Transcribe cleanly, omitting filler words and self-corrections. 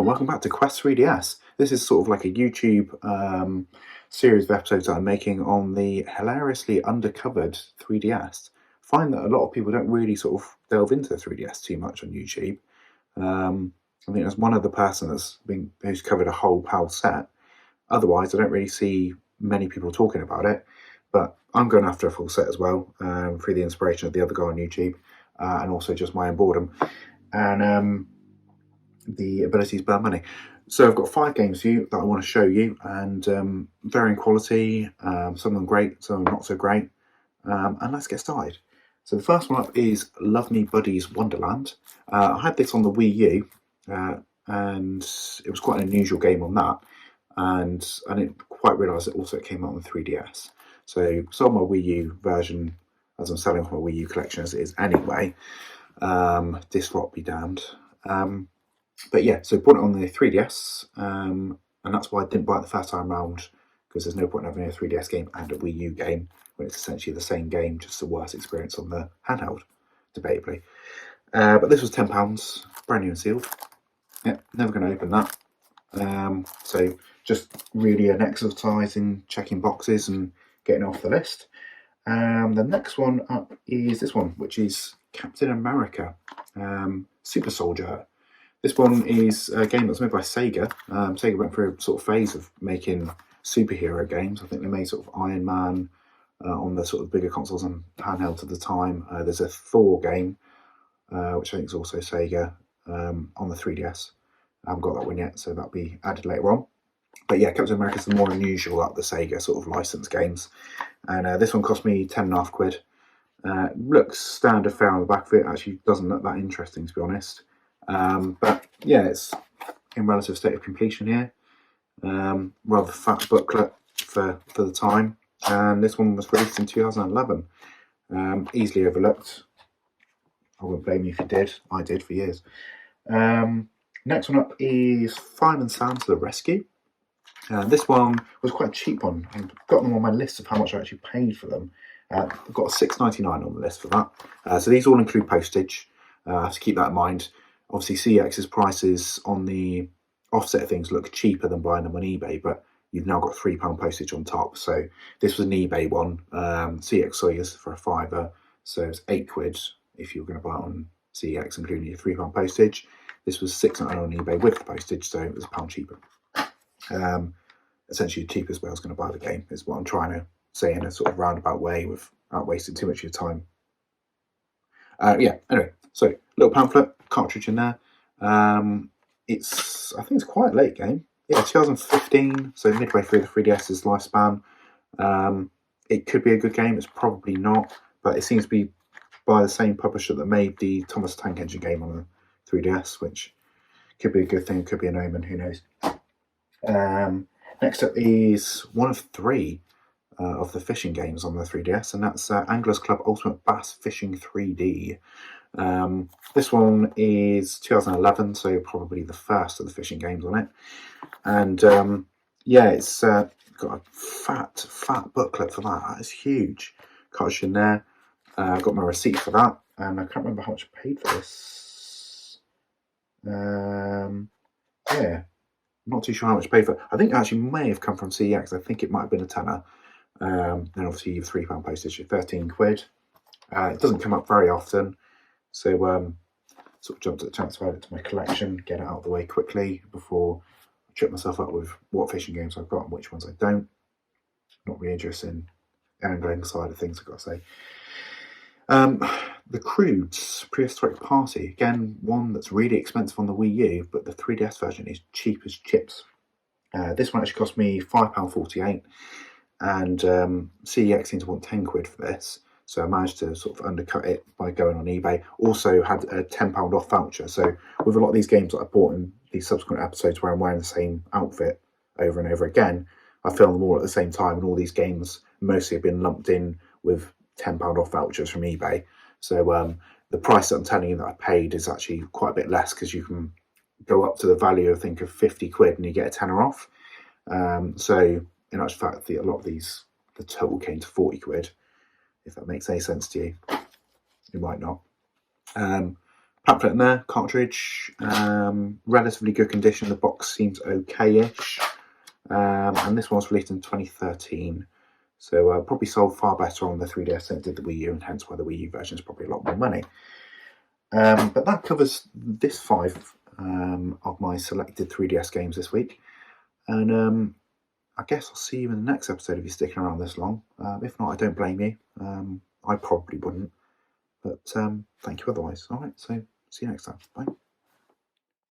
welcome back to Quest 3DS. This is sort of like a YouTube series of episodes that I'm making on the hilariously undercovered 3DS. I find that a lot of people don't really sort of delve into 3DS too much on YouTube. I think there's one other person who's covered a whole PAL set. Otherwise, I don't really see many people talking about it. But I'm going after a full set as well, through the inspiration of the other guy on YouTube, and also just my own boredom. And the ability to burn money. So I've got 5 games for you that I want to show you, and varying quality, some of them great, some of them not so great. And let's get started. So the first one up is Love Me Buddies Wonderland. I had this on the Wii U, and it was quite an unusual game on that, and I didn't quite realise that also it came out on the 3DS. So sold my Wii U version, as I'm selling off my Wii U collection as it is anyway. Disc rot be damned. But yeah, so bought it on the 3DS, and that's why I didn't buy it the first time round, because there's no point in having a 3DS game and a Wii U game when it's essentially the same game, just a worse experience on the handheld, debatably. But this was £10, brand new and sealed. Yeah, never going to open that. So just really an exercise in checking boxes and getting off the list. The next one up is this one, which is Captain America Super Soldier. This one is a game that's made by Sega. Sega went through a sort of phase of making superhero games. I think they made sort of Iron Man on the sort of bigger consoles and handhelds at the time. There's a Thor game, which I think is also Sega, on the 3DS. I haven't got that one yet, so that'll be added later on. But yeah, Captain America's the more unusual out of the Sega sort of licensed games. And this one cost me £10.50. Looks standard fare on the back of it. Actually doesn't look that interesting, to be honest. But yeah, it's in relative state of completion here. Rather fat booklet for the time. And this one was released in 2011. Easily overlooked. I wouldn't blame you if you did. I did for years. Next one up is Fireman Sam to the Rescue. This one was quite a cheap one. I've got them on my list of how much I actually paid for them. I've got a $6.99 on the list for that. So these all include postage. I have to keep that in mind. Obviously, CEX's prices on the offset of things look cheaper than buying them on eBay, but you've now got £3 postage on top. So this was an eBay one. CEX Sawyers for a £5, so it's £8 if you were going to buy it on CEX, including your £3 postage. This was £6.99 on eBay with the postage, so it was £1 cheaper. Essentially the cheapest way I was going to buy the game is what I'm trying to say in a sort of roundabout way without wasting too much of your time. Anyway, so little pamphlet, cartridge in there. I think it's quite a late game. Yeah, 2015, so midway through the 3DS's lifespan. It could be a good game, it's probably not, but it seems to be by the same publisher that made the Thomas the Tank Engine game on the 3DS, which could be a good thing, could be an omen, who knows. Next up is one of 3 of the fishing games on the 3DS, and that's Anglers Club Ultimate Bass Fishing 3D. This one is 2011, so probably the first of the fishing games on it. And yeah, it's got a fat booklet for that. That is huge. Cartridge in there. I got my receipt for that, and I can't remember how much I paid for this. Yeah, not too sure how much I paid for it. I think it actually may have come from CEX. I think it might have been a tenner. Then obviously you have £3 postage, £13. It doesn't come up very often, so sort of jumped at the chance to add it to my collection, get it out of the way quickly before I trip myself up with what fishing games I've got and which ones I don't. Not really interested in angling side of things, I've got to say. The Croods Prehistoric Party, again one that's really expensive on the Wii U, but the 3DS version is cheap as chips. This one actually cost me £5.48, and CEX seemed to want £10 for this, so I managed to sort of undercut it by going on eBay. Also had a £10 off voucher, so with a lot of these games that I bought in these subsequent episodes where I'm wearing the same outfit over and over again, I film them all at the same time, and all these games mostly have been lumped in with £10 off vouchers from eBay. So the price that I'm telling you that I paid is actually quite a bit less, because you can go up to the value, I think, of £50 and you get a tenner off. So in actual fact, a lot of these, the total came to £40, if that makes any sense to you. It might not. Pamphlet in there, cartridge, relatively good condition. The box seems okay-ish. And this one was released in 2013. So probably sold far better on the 3DS than it did the Wii U, and hence why the Wii U version is probably a lot more money. But that covers this 5 of my selected 3DS games this week. And I guess I'll see you in the next episode if you're sticking around this long. If not, I don't blame you. I probably wouldn't. But thank you otherwise. All right, so see you next time. Bye.